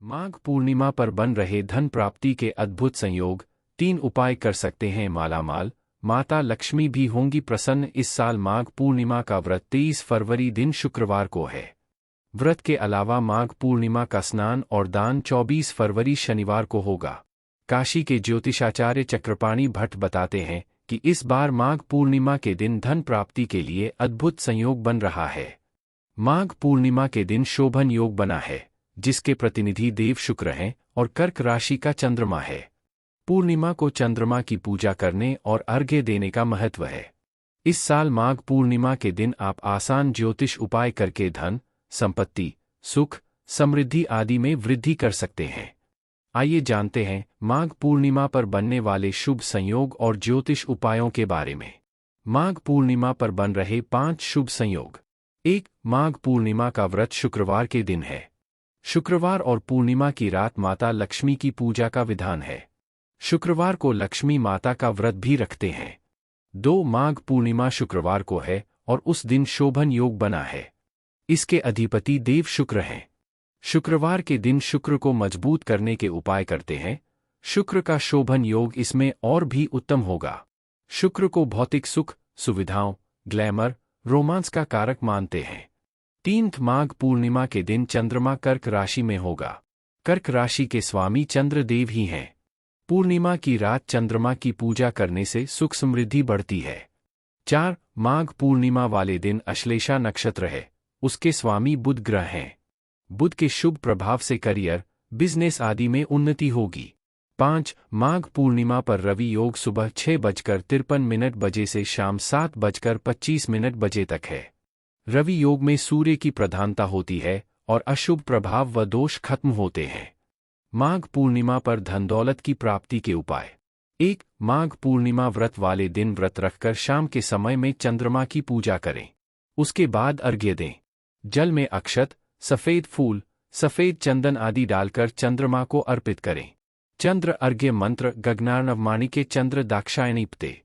माघ पूर्णिमा पर बन रहे धन प्राप्ति के अद्भुत संयोग। 3 उपाय कर सकते हैं मालामाल, माता लक्ष्मी भी होंगी प्रसन्न। इस साल माघ पूर्णिमा का व्रत 23 फरवरी दिन शुक्रवार को है। व्रत के अलावा माघ पूर्णिमा का स्नान और दान 24 फरवरी शनिवार को होगा। काशी के ज्योतिषाचार्य चक्रपाणि भट्ट बताते हैं कि इस बार माघ पूर्णिमा के दिन धन प्राप्ति के लिए अद्भुत संयोग बन रहा है। माघ पूर्णिमा के दिन शोभन योग बना है, जिसके प्रतिनिधि देव शुक्र हैं और कर्क राशि का चंद्रमा है। पूर्णिमा को चंद्रमा की पूजा करने और अर्घ्य देने का महत्व है। इस साल माघ पूर्णिमा के दिन आप आसान ज्योतिष उपाय करके धन, संपत्ति, सुख, समृद्धि आदि में वृद्धि कर सकते हैं। आइए जानते हैं माघ पूर्णिमा पर बनने वाले शुभ संयोग और ज्योतिष उपायों के बारे में। माघ पूर्णिमा पर बन रहे 5 शुभ संयोग। 1. माघ पूर्णिमा का व्रत शुक्रवार के दिन है। शुक्रवार और पूर्णिमा की रात माता लक्ष्मी की पूजा का विधान है। शुक्रवार को लक्ष्मी माता का व्रत भी रखते हैं। 2. माघ पूर्णिमा शुक्रवार को है और उस दिन शोभन योग बना है। इसके अधिपति देव शुक्र हैं। शुक्रवार के दिन शुक्र को मजबूत करने के उपाय करते हैं। शुक्र का शोभन योग इसमें और भी उत्तम होगा। शुक्र को भौतिक सुख, सुविधाओं, ग्लैमर, रोमांस का कारक मानते हैं। 3. माघ पूर्णिमा के दिन चंद्रमा कर्क राशि में होगा। कर्क राशि के स्वामी चंद्रदेव ही हैं। पूर्णिमा की रात चंद्रमा की पूजा करने से सुख समृद्धि बढ़ती है। 4. माघ पूर्णिमा वाले दिन अश्लेषा नक्षत्र है। उसके स्वामी बुध ग्रह हैं। बुध के शुभ प्रभाव से करियर, बिजनेस आदि में उन्नति होगी। 5. माघ पूर्णिमा पर रवि योग सुबह 6:53 बजे से शाम 7:25 बजे तक है। रवि योग में सूर्य की प्रधानता होती है और अशुभ प्रभाव व दोष खत्म होते हैं। माघ पूर्णिमा पर धन दौलत की प्राप्ति के उपाय। 1. माघ पूर्णिमा व्रत वाले दिन व्रत रखकर शाम के समय में चंद्रमा की पूजा करें। उसके बाद अर्घ्य दें। जल में अक्षत, सफेद फूल, सफेद चंदन आदि डालकर चंद्रमा को अर्पित करें। चंद्र अर्घ्य मंत्र गगनार्णवमाणिके चंद्र दाक्षायणीपते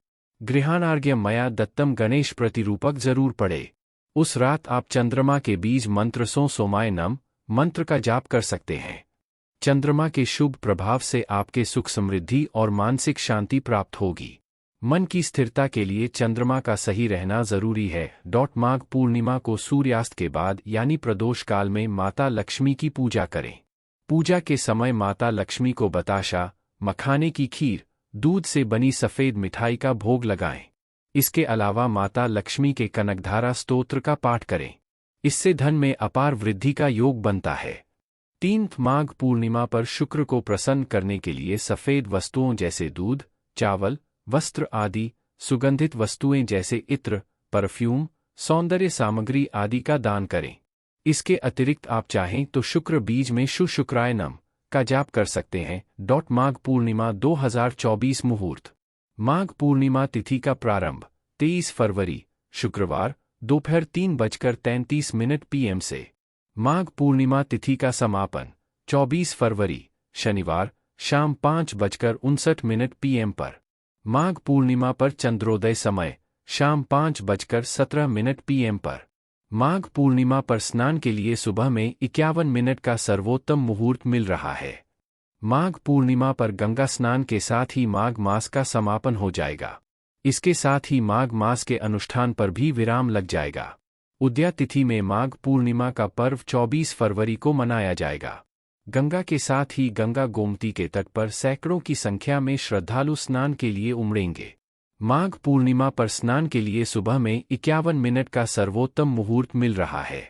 गृहाणार्घ्य मया दत्तम गणेश प्रतिरूपक जरूर पढ़े। उस रात आप चंद्रमा के बीज मंत्र सो सोमाय नम मंत्र का जाप कर सकते हैं। चंद्रमा के शुभ प्रभाव से आपके सुख समृद्धि और मानसिक शांति प्राप्त होगी। मन की स्थिरता के लिए चंद्रमा का सही रहना जरूरी है। माघ पूर्णिमा को सूर्यास्त के बाद यानी प्रदोष काल में माता लक्ष्मी की पूजा करें। पूजा के समय माता लक्ष्मी को बताशा, मखाने की खीर, दूध से बनी सफेद मिठाई का भोग लगाएं। इसके अलावा माता लक्ष्मी के कनकधारा स्तोत्र का पाठ करें। इससे धन में अपार वृद्धि का योग बनता है। 3. माघ पूर्णिमा पर शुक्र को प्रसन्न करने के लिए सफेद वस्तुओं जैसे दूध, चावल, वस्त्र आदि, सुगंधित वस्तुएं जैसे इत्र, परफ्यूम, सौंदर्य सामग्री आदि का दान करें। इसके अतिरिक्त आप चाहें तो शुक्र बीज में शुक्राय नम का जाप कर सकते हैं। माघ पूर्णिमा 2024 मुहूर्त। माघ पूर्णिमा तिथि का प्रारंभ 23 फरवरी शुक्रवार दोपहर 3:33 PM से। माघ पूर्णिमा तिथि का समापन 24 फरवरी शनिवार शाम 5:59 PM पर। माघ पूर्णिमा पर चंद्रोदय समय शाम 5:17 PM पर। माघ पूर्णिमा पर स्नान के लिए सुबह में 51 मिनट का सर्वोत्तम मुहूर्त मिल रहा है। माघ पूर्णिमा पर गंगा स्नान के साथ ही माघ मास का समापन हो जाएगा। इसके साथ ही माघ मास के अनुष्ठान पर भी विराम लग जाएगा। उदया तिथि में माघ पूर्णिमा का पर्व 24 फरवरी को मनाया जाएगा। गंगा के साथ ही गंगा गोमती के तट पर सैकड़ों की संख्या में श्रद्धालु स्नान के लिए उमड़ेंगे। माघ पूर्णिमा पर स्नान के लिए सुबह में 51 मिनट का सर्वोत्तम मुहूर्त मिल रहा है।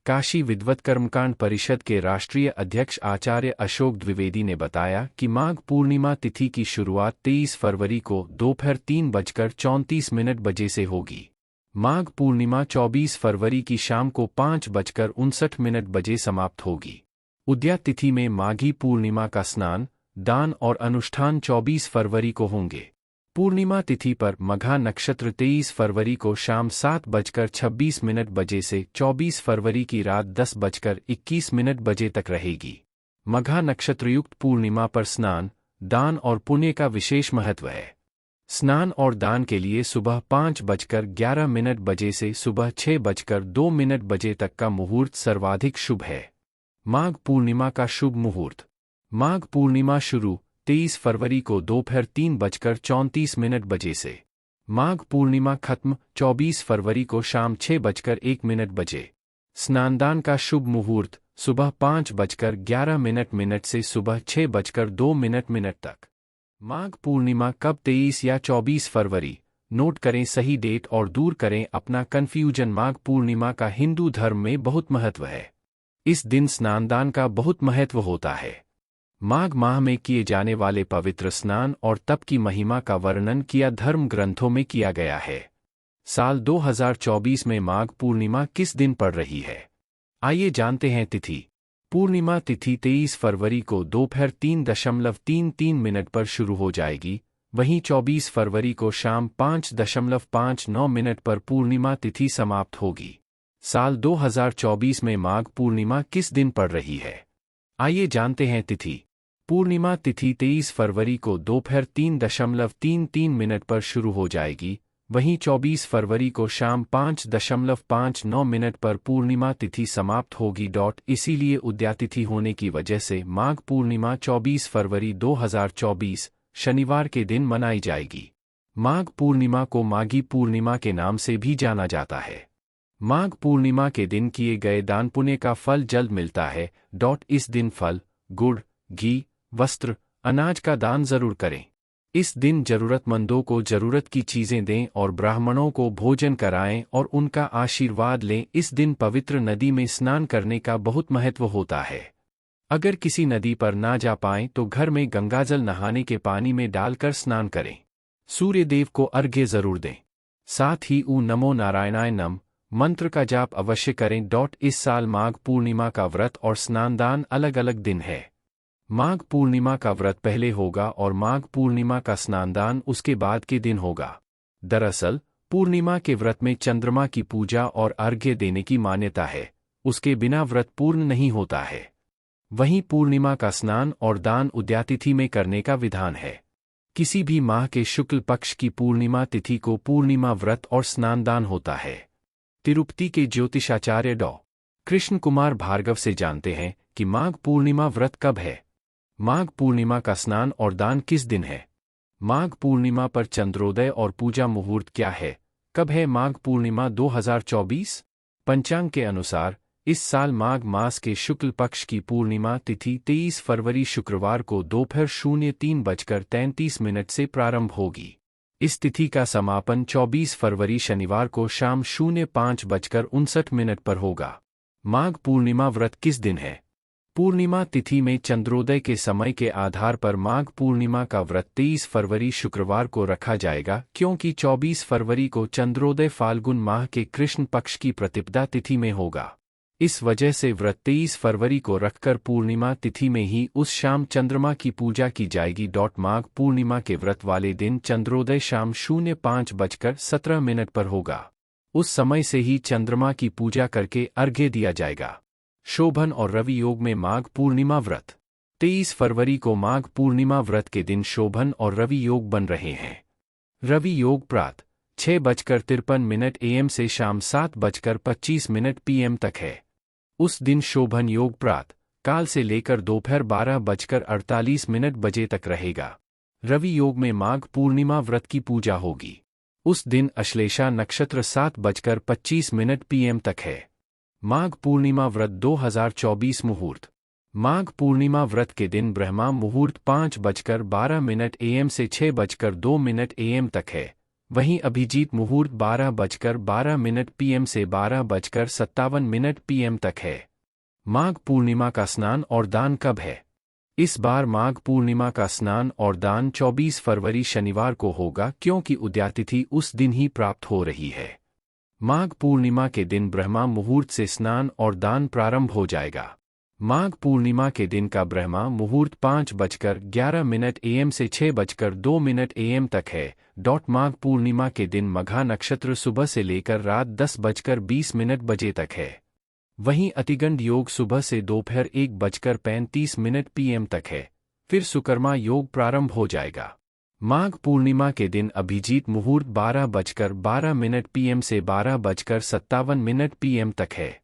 काशी विद्वत कर्मकांड परिषद के राष्ट्रीय अध्यक्ष आचार्य अशोक द्विवेदी ने बताया कि माघ पूर्णिमा तिथि की शुरुआत 23 फरवरी को दोपहर 3:34 बजे से होगी। माघ पूर्णिमा 24 फरवरी की शाम को 5:59 बजे समाप्त होगी। उदया तिथि में माघी पूर्णिमा का स्नान, दान और अनुष्ठान 24 फरवरी को होंगे। पूर्णिमा तिथि पर मघा नक्षत्र 23 फरवरी को शाम 7:26 बजे से 24 फरवरी की रात 10:21 बजे तक रहेगी। मघा नक्षत्रयुक्त पूर्णिमा पर स्नान, दान और पुण्य का विशेष महत्व है। स्नान और दान के लिए सुबह 5:11 बजे से सुबह 6:02 बजे तक का मुहूर्त सर्वाधिक शुभ है। माघ पूर्णिमा का शुभ मुहूर्त। माघ पूर्णिमा शुरू 23 फरवरी को दोपहर 3:34 से। माघ पूर्णिमा खत्म 24 फरवरी को शाम 6:01 बजे। स्नानदान का शुभ मुहूर्त सुबह 5:11 से सुबह 6:02 तक। माघ पूर्णिमा कब 23 या 24 फरवरी? नोट करें सही डेट और दूर करें अपना कन्फ्यूजन। माघ पूर्णिमा का हिंदू धर्म में बहुत महत्व है। इस दिन स्नानदान का बहुत महत्व होता है। माघ माह में किए जाने वाले पवित्र स्नान और तप की महिमा का वर्णन किया धर्म ग्रंथों में किया गया है। साल 2024 में माघ पूर्णिमा किस दिन पड़ रही है? आइए जानते हैं तिथि। पूर्णिमा तिथि 23 फरवरी को दोपहर 3:33 पर शुरू हो जाएगी। वहीं 24 फरवरी को शाम 5:59 पर पूर्णिमा तिथि समाप्त होगी। साल 2024 में माघ पूर्णिमा किस दिन पड़ रही है? आइए जानते हैं तिथि। पूर्णिमा तिथि 23 फरवरी को दोपहर 3:33 पर शुरू हो जाएगी। वहीं 24 फरवरी को शाम 5:59 पर पूर्णिमा तिथि समाप्त होगी। इसीलिए उद्यातिथि होने की वजह से माघ पूर्णिमा 24 फरवरी 2024 शनिवार के दिन मनाई जाएगी। माघ पूर्णिमा को माघी पूर्णिमा के नाम से भी जाना जाता है। माघ पूर्णिमा के दिन किए गए दान पुण्य का फल जल्द मिलता है। इस दिन फल, गुड़, घी, वस्त्र, अनाज का दान जरूर करें। इस दिन जरूरतमंदों को जरूरत की चीजें दें और ब्राह्मणों को भोजन कराएं और उनका आशीर्वाद लें। इस दिन पवित्र नदी में स्नान करने का बहुत महत्व होता है। अगर किसी नदी पर ना जा पाएं तो घर में गंगाजल नहाने के पानी में डालकर स्नान करें। सूर्य देव को अर्घ्य जरूर दें। साथ ही ऊ नमो नारायणाय नम मंत्र का जाप अवश्य करें। इस साल माघ पूर्णिमा का व्रत और स्नानदान अलग अलग दिन है। माघ पूर्णिमा का व्रत पहले होगा और माघ पूर्णिमा का स्नानदान उसके बाद के दिन होगा। दरअसल पूर्णिमा के व्रत में चंद्रमा की पूजा और अर्घ्य देने की मान्यता है। उसके बिना व्रत पूर्ण नहीं होता है। वहीं पूर्णिमा का स्नान और दान उद्यातिथि में करने का विधान है। किसी भी माह के शुक्ल पक्ष की पूर्णिमा तिथि को पूर्णिमा व्रत और स्नानदान होता है। तिरुपति के ज्योतिषाचार्य डॉ. कृष्ण कुमार भार्गव से जानते हैं कि माघ पूर्णिमा व्रत कब है। माघ पूर्णिमा का स्नान और दान किस दिन है? माघ पूर्णिमा पर चंद्रोदय और पूजा मुहूर्त क्या है? कब है माघ पूर्णिमा 2024? पंचांग के अनुसार इस साल माघ मास के शुक्ल पक्ष की पूर्णिमा तिथि 23 फरवरी शुक्रवार को दोपहर 03:33 से प्रारंभ होगी। इस तिथि का समापन 24 फरवरी शनिवार को शाम 05:59 पर होगा। माघ पूर्णिमा व्रत किस दिन है? पूर्णिमा तिथि में चंद्रोदय के समय के आधार पर माघ पूर्णिमा का व्रत 23 फरवरी शुक्रवार को रखा जाएगा, क्योंकि 24 फरवरी को चंद्रोदय फाल्गुन माह के कृष्ण पक्ष की प्रतिपदा तिथि में होगा। इस वजह से व्रत 23 फरवरी को रखकर पूर्णिमा तिथि में ही उस शाम चंद्रमा की पूजा की जाएगी। माघ पूर्णिमा के व्रत वाले दिन चंद्रोदय शाम 05:17 पर होगा। उस समय से ही चंद्रमा की पूजा करके अर्घ्य दिया जाएगा। शोभन और रवि योग में माघ पूर्णिमा व्रत। 23 फरवरी को माघ पूर्णिमा व्रत के दिन शोभन और रवि योग बन रहे हैं। रवि योग प्रातः 6:53 AM से शाम 7:25 PM तक है। उस दिन शोभन योग प्रातः काल से लेकर दोपहर 12:48 बजे तक रहेगा। रवि योग में माघ पूर्णिमा व्रत की पूजा होगी। उस दिन अश्लेषा नक्षत्र 7:25 PM तक है। माघ पूर्णिमा व्रत 2024 मुहूर्त। माघ पूर्णिमा व्रत के दिन ब्रह्मा मुहूर्त 5:12 AM से 6:02 AM तक है। वहीं अभिजीत मुहूर्त 12:12 PM से 12:57 PM तक है। माघ पूर्णिमा का स्नान और दान कब है? इस बार माघ पूर्णिमा का स्नान और दान 24 फरवरी शनिवार को होगा, क्योंकि उद्यातिथि उस दिन ही प्राप्त हो रही है। माघ पूर्णिमा के दिन ब्रह्मा मुहूर्त से स्नान और दान प्रारंभ हो जाएगा। माघ पूर्णिमा के दिन का ब्रह्मा मुहूर्त 5:11 AM से 6:02 AM तक है। माघ पूर्णिमा के दिन मघा नक्षत्र सुबह से लेकर रात 10:20 बजे तक है। वहीं अतिगंड योग सुबह से दोपहर 1:35 PM तक है। फिर सुकर्मा योग प्रारंभ हो जाएगा। माघ पूर्णिमा के दिन अभिजीत मुहूर्त 12:12 PM से 12:57 PM तक है।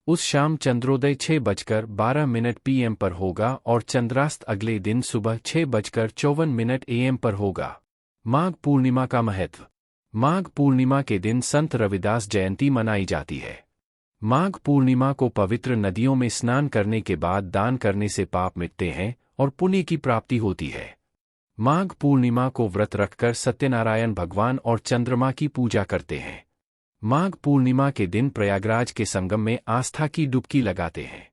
उस शाम चंद्रोदय 6:12 PM पर होगा और चंद्रास्त अगले दिन सुबह 6:54 AM पर होगा। माघ पूर्णिमा का महत्व। माघ पूर्णिमा के दिन संत रविदास जयंती मनाई जाती है। माघ पूर्णिमा को पवित्र नदियों में स्नान करने के बाद दान करने से पाप मिटते हैं और पुण्य की प्राप्ति होती है। माघ पूर्णिमा को व्रत रखकर सत्यनारायण भगवान और चंद्रमा की पूजा करते हैं। माघ पूर्णिमा के दिन प्रयागराज के संगम में आस्था की डुबकी लगाते हैं।